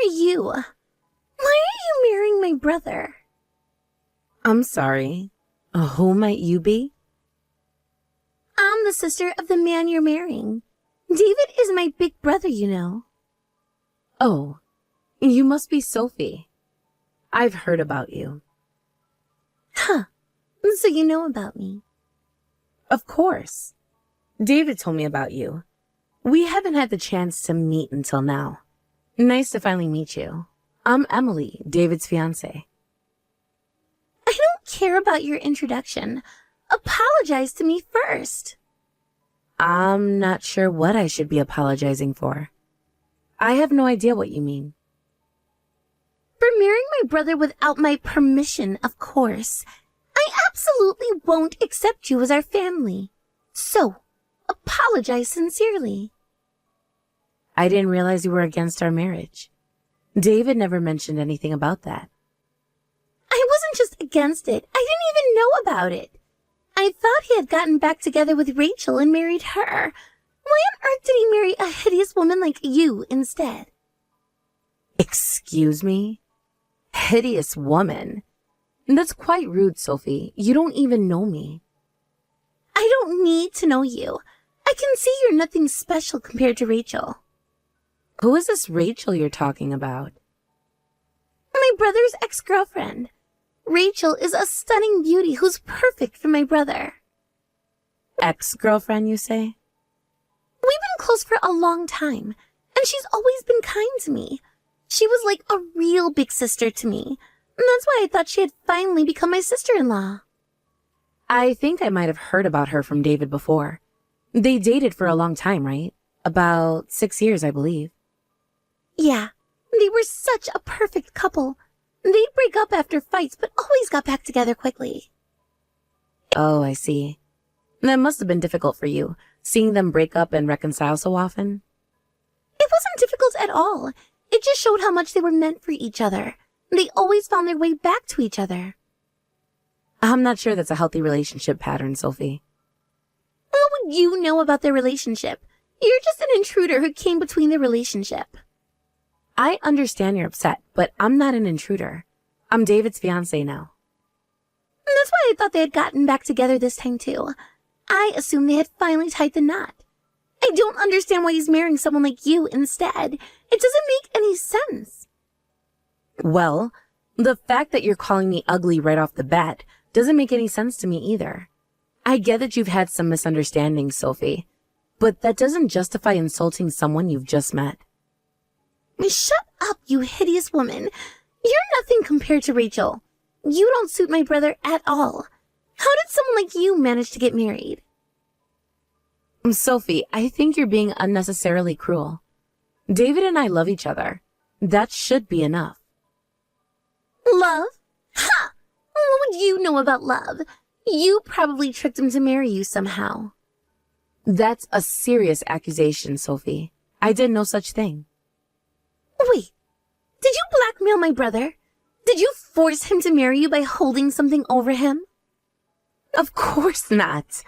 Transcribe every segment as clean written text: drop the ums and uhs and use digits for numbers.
are you? Why are you marrying my brother? I'm sorry. Who might you be? I'm the sister of the man you're marrying. David is my big brother, you know. Oh, you must be Sophie. I've heard about you. Huh. So you know about me. Of course. David told me about you. We haven't had the chance to meet until now. Nice to finally meet you. I'm Emily, David's fiancée. I don't care about your introduction. Apologize to me first. I'm not sure what I should be apologizing for. I have no idea what you mean. For marrying my brother without my permission, of course. I absolutely won't accept you as our family. So, apologize sincerely. I didn't realize you were against our marriage. David never mentioned anything about that. I wasn't just against it. I didn't even know about it. I thought he had gotten back together with Rachel and married her. Why on earth did he marry a hideous woman like you instead? Excuse me? Hideous woman? That's quite rude, Sophie. You don't even know me. I don't need to know you. I can see you're nothing special compared to Rachel. Who is this Rachel you're talking about? My brother's ex-girlfriend. Rachel is a stunning beauty who's perfect for my brother. Ex-girlfriend, you say? We've been close for a long time, and she's always been kind to me. She was like a real big sister to me, and that's why I thought she had finally become my sister-in-law. I think I might have heard about her from David before. They dated for a long time, right? About 6 years, I believe. Yeah, they were such a perfect couple. They'd break up after fights, but always got back together quickly. Oh, I see. That must have been difficult for you, seeing them break up and reconcile so often. It wasn't difficult at all. It just showed how much they were meant for each other. They always found their way back to each other. I'm not sure that's a healthy relationship pattern, Sophie. What would you know about their relationship? You're just an intruder who came between their relationship. I understand you're upset, but I'm not an intruder. I'm David's fiancée now. That's why I thought they had gotten back together this time too. I assumed they had finally tied the knot. I don't understand why he's marrying someone like you instead. It doesn't make any sense. Well, the fact that you're calling me ugly right off the bat doesn't make any sense to me either. I get that you've had some misunderstandings, Sophie, but that doesn't justify insulting someone you've just met. Shut up, you hideous woman. You're nothing compared to Rachel. You don't suit my brother at all. How did someone like you manage to get married? Sophie, I think you're being unnecessarily cruel. David and I love each other. That should be enough. Love? Ha! What would you know about love? You probably tricked him to marry you somehow. That's a serious accusation, Sophie. I did no such thing. Wait, did you blackmail my brother? Did you force him to marry you by holding something over him? Of course not.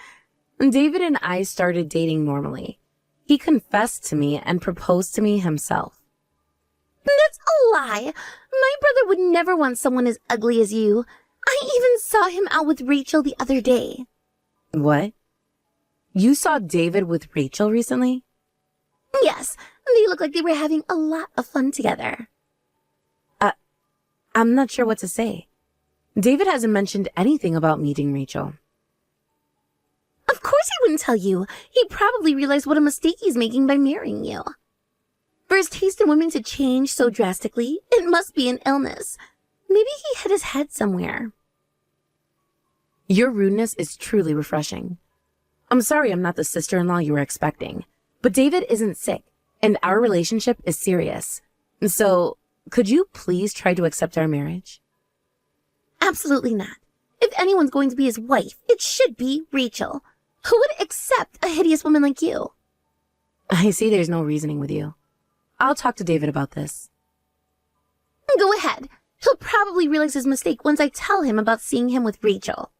David and I started dating normally. He confessed to me and proposed to me himself. That's a lie. My brother would never want someone as ugly as you. I even saw him out with Rachel the other day. What? You saw David with Rachel recently? Yes, they looked like they were having a lot of fun together. I'm not sure what to say. David hasn't mentioned anything about meeting Rachel. Of course he wouldn't tell you. He probably realized what a mistake he's making by marrying you. For his taste in women to change so drastically, it must be an illness. Maybe he hit his head somewhere. Your rudeness is truly refreshing. I'm sorry I'm not the sister-in-law you were expecting, but David isn't sick, and our relationship is serious. So, could you please try to accept our marriage? Absolutely not. If anyone's going to be his wife, it should be Rachel. Who would accept a hideous woman like you? I see there's no reasoning with you. I'll talk to David about this. Go ahead. He'll probably realize his mistake once I tell him about seeing him with Rachel.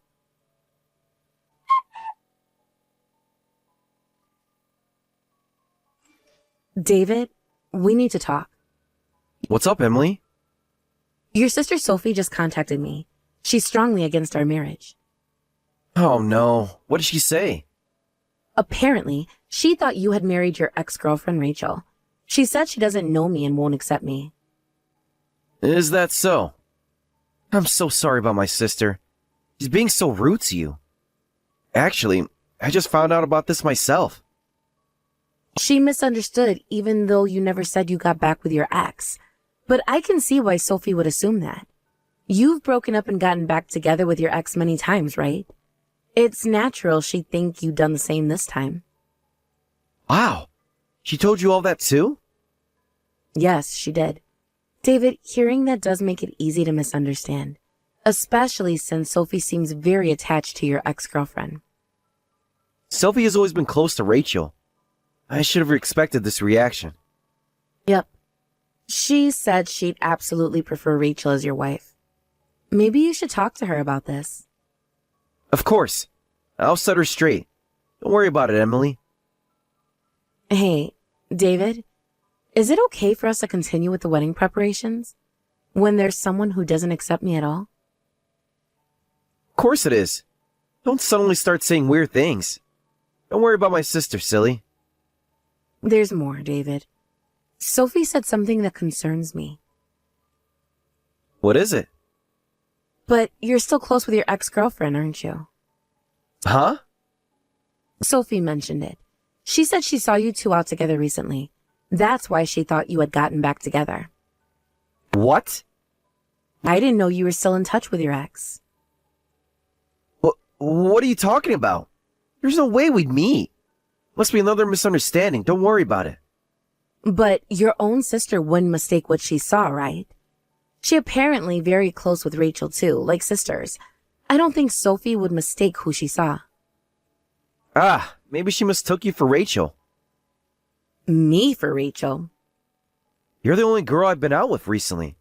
David, we need to talk. What's up, Emily? Your sister Sophie just contacted me. She's strongly against our marriage. Oh no, what did she say? Apparently, she thought you had married your ex-girlfriend Rachel. She said she doesn't know me and won't accept me. Is that so? I'm so sorry about my sister. She's being so rude to you. Actually, I just found out about this myself. She misunderstood even though you never said you got back with your ex. But I can see why Sophie would assume that. You've broken up and gotten back together with your ex many times, right? It's natural she'd think you'd done the same this time. Wow, she told you all that too? Yes, she did. David, hearing that does make it easy to misunderstand, especially since Sophie seems very attached to your ex-girlfriend. Sophie has always been close to Rachel. I should have expected this reaction. Yep. She said she'd absolutely prefer Rachel as your wife. Maybe you should talk to her about this. Of course. I'll set her straight. Don't worry about it, Emily. Hey, David, is it okay for us to continue with the wedding preparations when there's someone who doesn't accept me at all? Of course it is. Don't suddenly start saying weird things. Don't worry about my sister, silly. There's more, David. Sophie said something that concerns me. What is it? But you're still close with your ex-girlfriend, aren't you? Huh? Sophie mentioned it. She said she saw you two out together recently. That's why she thought you had gotten back together. What? I didn't know you were still in touch with your ex. What are you talking about? There's no way we'd meet. Must be another misunderstanding. Don't worry about it. But your own sister wouldn't mistake what she saw, right? She apparently very close with Rachel too, like sisters. I don't think Sophie would mistake who she saw. Ah, maybe she mistook you for Rachel. Me for Rachel? You're the only girl I've been out with recently.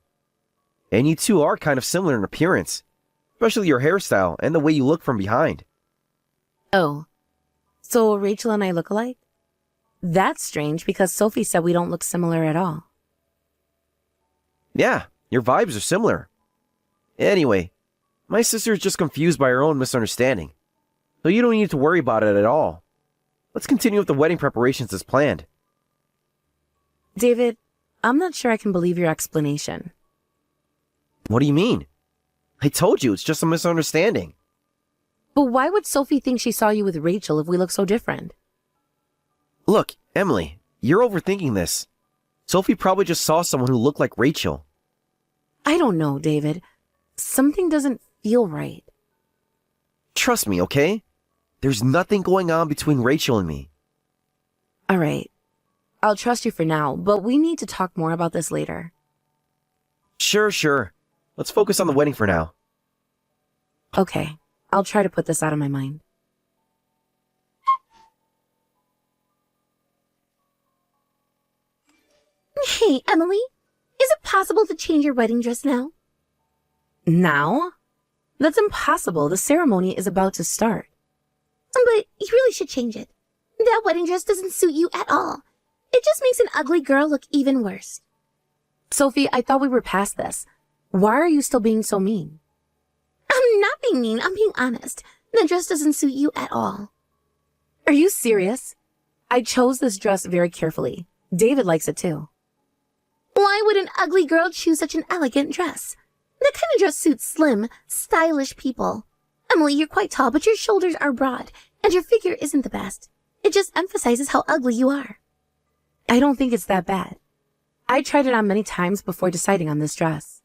And you two are kind of similar in appearance. Especially your hairstyle and the way you look from behind. Oh, so Rachel and I look alike? That's strange because Sophie said we don't look similar at all. Yeah, your vibes are similar. Anyway, my sister is just confused by her own misunderstanding. So you don't need to worry about it at all. Let's continue with the wedding preparations as planned. David, I'm not sure I can believe your explanation. What do you mean? I told you, it's just a misunderstanding. But why would Sophie think she saw you with Rachel if we look so different? Look, Emily, you're overthinking this. Sophie probably just saw someone who looked like Rachel. I don't know, David. Something doesn't feel right. Trust me, okay? There's nothing going on between Rachel and me. All right. I'll trust you for now, but we need to talk more about this later. Sure. Let's focus on the wedding for now. Okay. I'll try to put this out of my mind. Hey, Emily, is it possible to change your wedding dress now? Now? That's impossible. The ceremony is about to start. But you really should change it. That wedding dress doesn't suit you at all. It just makes an ugly girl look even worse. Sophie, I thought we were past this. Why are you still being so mean? I'm not being mean, I'm being honest. The dress doesn't suit you at all. Are you serious? I chose this dress very carefully. David likes it too. Why would an ugly girl choose such an elegant dress? That kind of dress suits slim, stylish people. Emily, you're quite tall, but your shoulders are broad, and your figure isn't the best. It just emphasizes how ugly you are. I don't think it's that bad. I tried it on many times before deciding on this dress.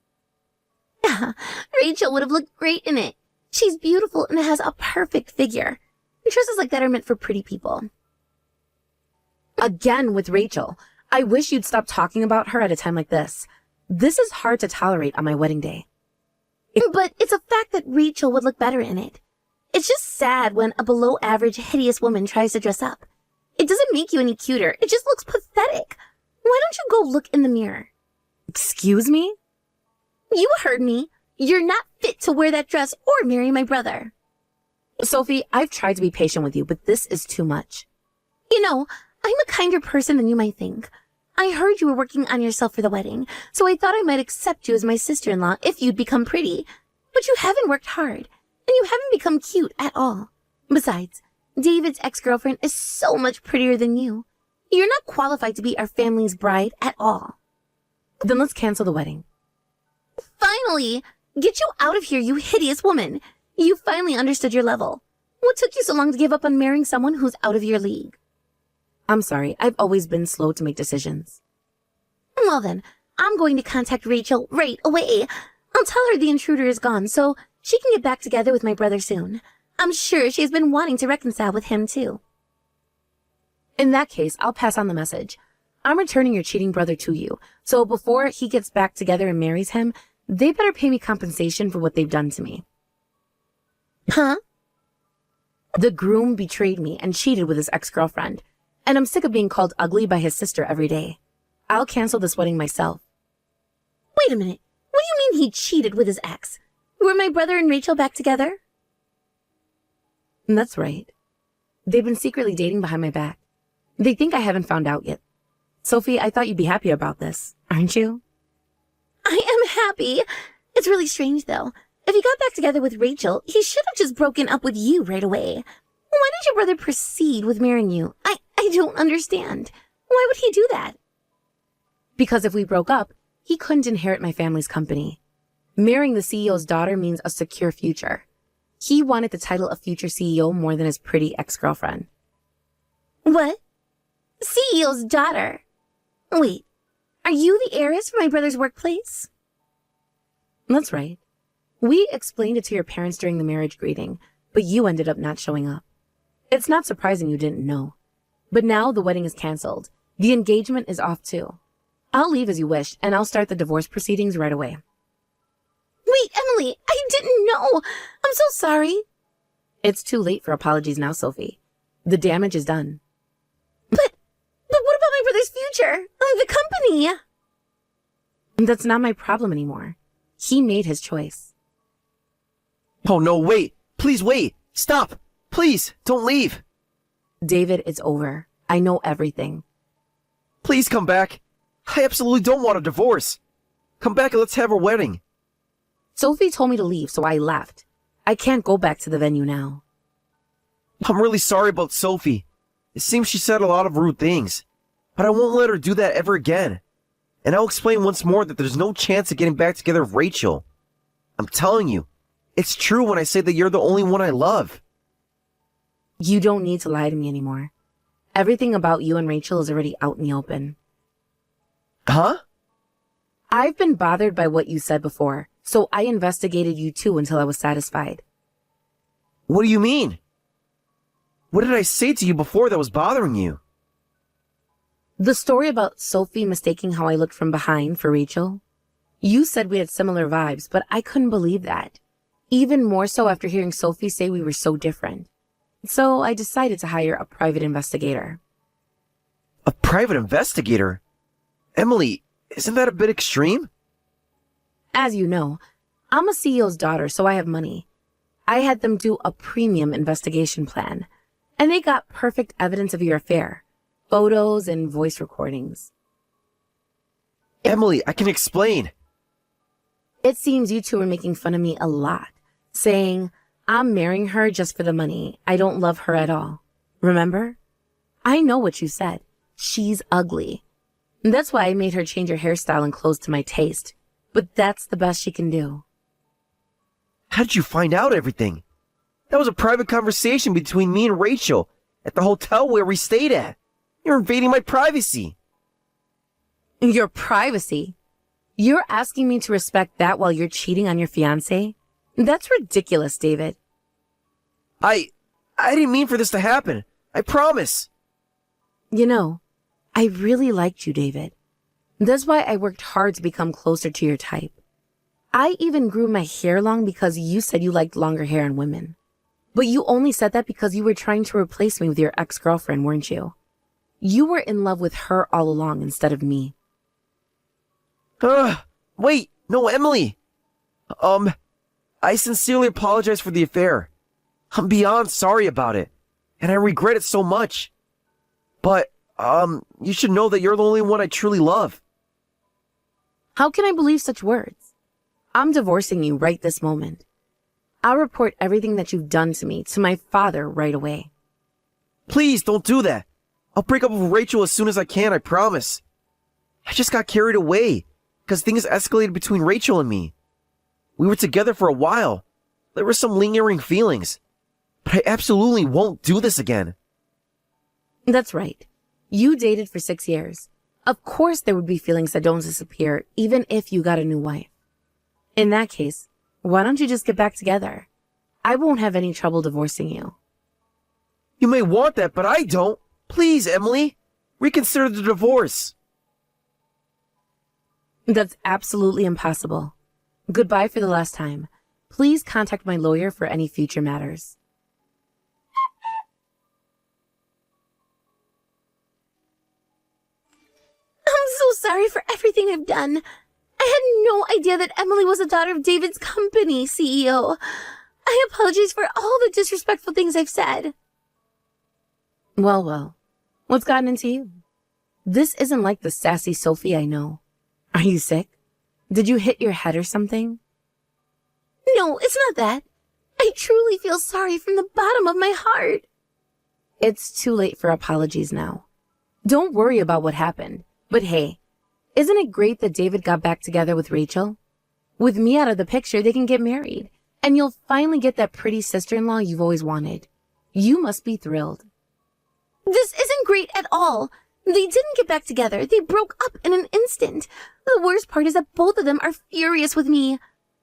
Rachel would have looked great in it. She's beautiful and has a perfect figure. Dresses like that are meant for pretty people. Again with Rachel. I wish you'd stop talking about her at a time like this. This is hard to tolerate on my wedding day. But it's a fact that Rachel would look better in it. It's just sad when a below-average, hideous woman tries to dress up. It doesn't make you any cuter. It just looks pathetic. Why don't you go look in the mirror? Excuse me? You heard me. You're not fit to wear that dress or marry my brother. Sophie, I've tried to be patient with you, but this is too much. You know, I'm a kinder person than you might think. I heard you were working on yourself for the wedding, so I thought I might accept you as my sister-in-law if you'd become pretty. But you haven't worked hard, and you haven't become cute at all. Besides, David's ex-girlfriend is so much prettier than you. You're not qualified to be our family's bride at all. Then let's cancel the wedding. Finally! Get you out of here, you hideous woman! You finally understood your level. What took you so long to give up on marrying someone who's out of your league? I'm sorry, I've always been slow to make decisions. Well then, I'm going to contact Rachel right away. I'll tell her the intruder is gone so she can get back together with my brother soon. I'm sure she's been wanting to reconcile with him too. In that case, I'll pass on the message. I'm returning your cheating brother to you, so before he gets back together and marries him, they better pay me compensation for what they've done to me. Huh? The groom betrayed me and cheated with his ex-girlfriend, and I'm sick of being called ugly by his sister every day. I'll cancel this wedding myself. Wait a minute. What do you mean he cheated with his ex? Were my brother and Rachel back together? That's right. They've been secretly dating behind my back. They think I haven't found out yet. Sophie, I thought you'd be happy about this, aren't you? I am happy. It's really strange, though. If he got back together with Rachel, he should have just broken up with you right away. Why did your brother proceed with marrying you? I don't understand. Why would he do that? Because if we broke up, he couldn't inherit my family's company. Marrying the CEO's daughter means a secure future. He wanted the title of future CEO more than his pretty ex-girlfriend. What? CEO's daughter? Wait, are you the heiress for my brother's workplace? That's right. We explained it to your parents during the marriage greeting, but you ended up not showing up. It's not surprising you didn't know. But now the wedding is canceled. The engagement is off too. I'll leave as you wish, and I'll start the divorce proceedings right away. Wait, Emily, I didn't know. I'm so sorry. It's too late for apologies now, Sophie. The damage is done. But what about my brother's future? The company? That's not my problem anymore. He made his choice. Oh no, wait! Please wait! Stop! Please, don't leave! David, it's over. I know everything. Please come back! I absolutely don't want a divorce! Come back and let's have our wedding! Sophie told me to leave, so I left. I can't go back to the venue now. I'm really sorry about Sophie. It seems she said a lot of rude things. But I won't let her do that ever again. And I'll explain once more that there's no chance of getting back together with Rachel. I'm telling you, it's true when I say that you're the only one I love. You don't need to lie to me anymore. Everything about you and Rachel is already out in the open. Huh? I've been bothered by what you said before, so I investigated you too until I was satisfied. What do you mean? What did I say to you before that was bothering you? The story about Sophie mistaking how I looked from behind for Rachel. You said we had similar vibes, but I couldn't believe that. Even more so after hearing Sophie say we were so different. So I decided to hire a private investigator. A private investigator? Emily, isn't that a bit extreme? As you know, I'm a CEO's daughter, so I have money. I had them do a premium investigation plan, and they got perfect evidence of your affair. Photos and voice recordings. Emily, I can explain. It seems you two are making fun of me a lot, saying, I'm marrying her just for the money. I don't love her at all. Remember? I know what you said. She's ugly. That's why I made her change her hairstyle and clothes to my taste. But that's the best she can do. How did you find out everything? That was a private conversation between me and Rachel at the hotel where we stayed at. You're invading my privacy. Your privacy? You're asking me to respect that while you're cheating on your fiancé? That's ridiculous, David. I didn't mean for this to happen. I promise. You know, I really liked you, David. That's why I worked hard to become closer to your type. I even grew my hair long because you said you liked longer hair in women. But you only said that because you were trying to replace me with your ex-girlfriend, weren't you? You were in love with her all along instead of me. Wait, no, Emily. I sincerely apologize for the affair. I'm beyond sorry about it, and I regret it so much. But You should know that you're the only one I truly love. How can I believe such words? I'm divorcing you right this moment. I'll report everything that you've done to me to my father right away. Please don't do that. I'll break up with Rachel as soon as I can, I promise. I just got carried away because things escalated between Rachel and me. We were together for a while. There were some lingering feelings. But I absolutely won't do this again. That's right. You dated for 6 years. Of course there would be feelings that don't disappear even if you got a new wife. In that case, why don't you just get back together? I won't have any trouble divorcing you. You may want that, but I don't. Please, Emily. Reconsider the divorce. That's absolutely impossible. Goodbye for the last time. Please contact my lawyer for any future matters. I'm so sorry for everything I've done. I had no idea that Emily was the daughter of David's company CEO. I apologize for all the disrespectful things I've said. Well, what's gotten into you? This isn't like the sassy Sophie I know. Are you sick? Did you hit your head or something? No, it's not that. I truly feel sorry from the bottom of my heart. It's too late for apologies now. Don't worry about what happened. But hey, isn't it great that David got back together with Rachel? With me out of the picture, they can get married. And you'll finally get that pretty sister-in-law you've always wanted. You must be thrilled. This isn't great at all. They didn't get back together. They broke up in an instant. The worst part is that both of them are furious with me.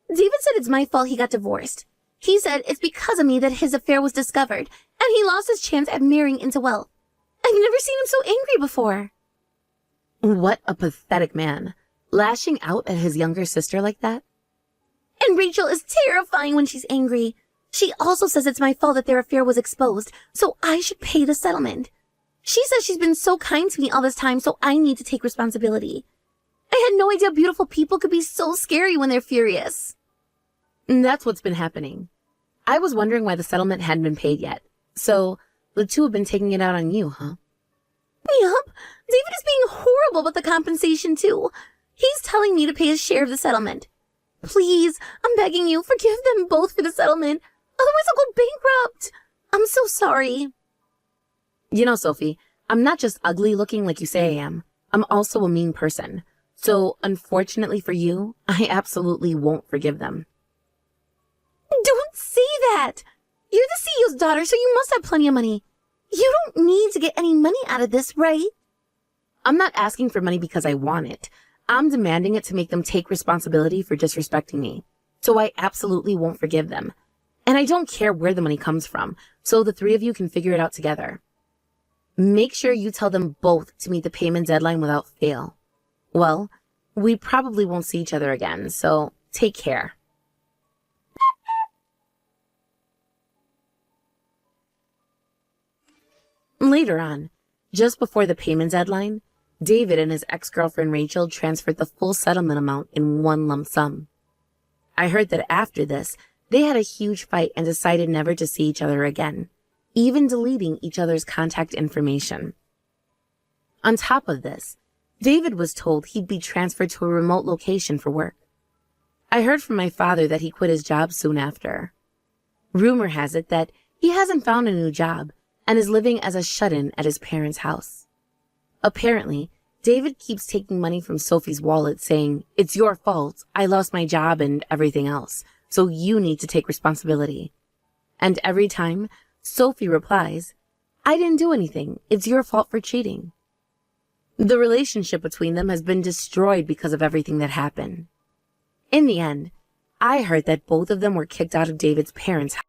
David said it's my fault he got divorced. He said it's because of me that his affair was discovered, and he lost his chance at marrying into wealth. I've never seen him so angry before. What a pathetic man. Lashing out at his younger sister like that? And Rachel is terrifying when she's angry. She also says it's my fault that their affair was exposed, so I should pay the settlement. She says she's been so kind to me all this time, so I need to take responsibility. I had no idea beautiful people could be so scary when they're furious. That's what's been happening. I was wondering why the settlement hadn't been paid yet. So, the two have been taking it out on you, huh? Yup. David is being horrible about the compensation, too. He's telling me to pay his share of the settlement. Please, I'm begging you, forgive them both for the settlement. Otherwise I'll go bankrupt. I'm so sorry. You know, Sophie, I'm not just ugly looking like you say I am. I'm also a mean person. So, unfortunately for you, I absolutely won't forgive them. Don't say that. You're the CEO's daughter, so you must have plenty of money. You don't need to get any money out of this, right? I'm not asking for money because I want it. I'm demanding it to make them take responsibility for disrespecting me. So I absolutely won't forgive them. And I don't care where the money comes from, so the three of you can figure it out together. Make sure you tell them both to meet the payment deadline without fail. Well, we probably won't see each other again, so take care. Later on, just before the payment deadline, David and his ex-girlfriend Rachel transferred the full settlement amount in one lump sum. I heard that after this, they had a huge fight and decided never to see each other again, even deleting each other's contact information. On top of this, David was told he'd be transferred to a remote location for work. I heard from my father that he quit his job soon after. Rumor has it that he hasn't found a new job and is living as a shut-in at his parents' house. Apparently, David keeps taking money from Sophie's wallet saying, "It's your fault, I lost my job and everything else, so you need to take responsibility." And every time, Sophie replies, "I didn't do anything, it's your fault for cheating." The relationship between them has been destroyed because of everything that happened. In the end, I heard that both of them were kicked out of David's parents' house.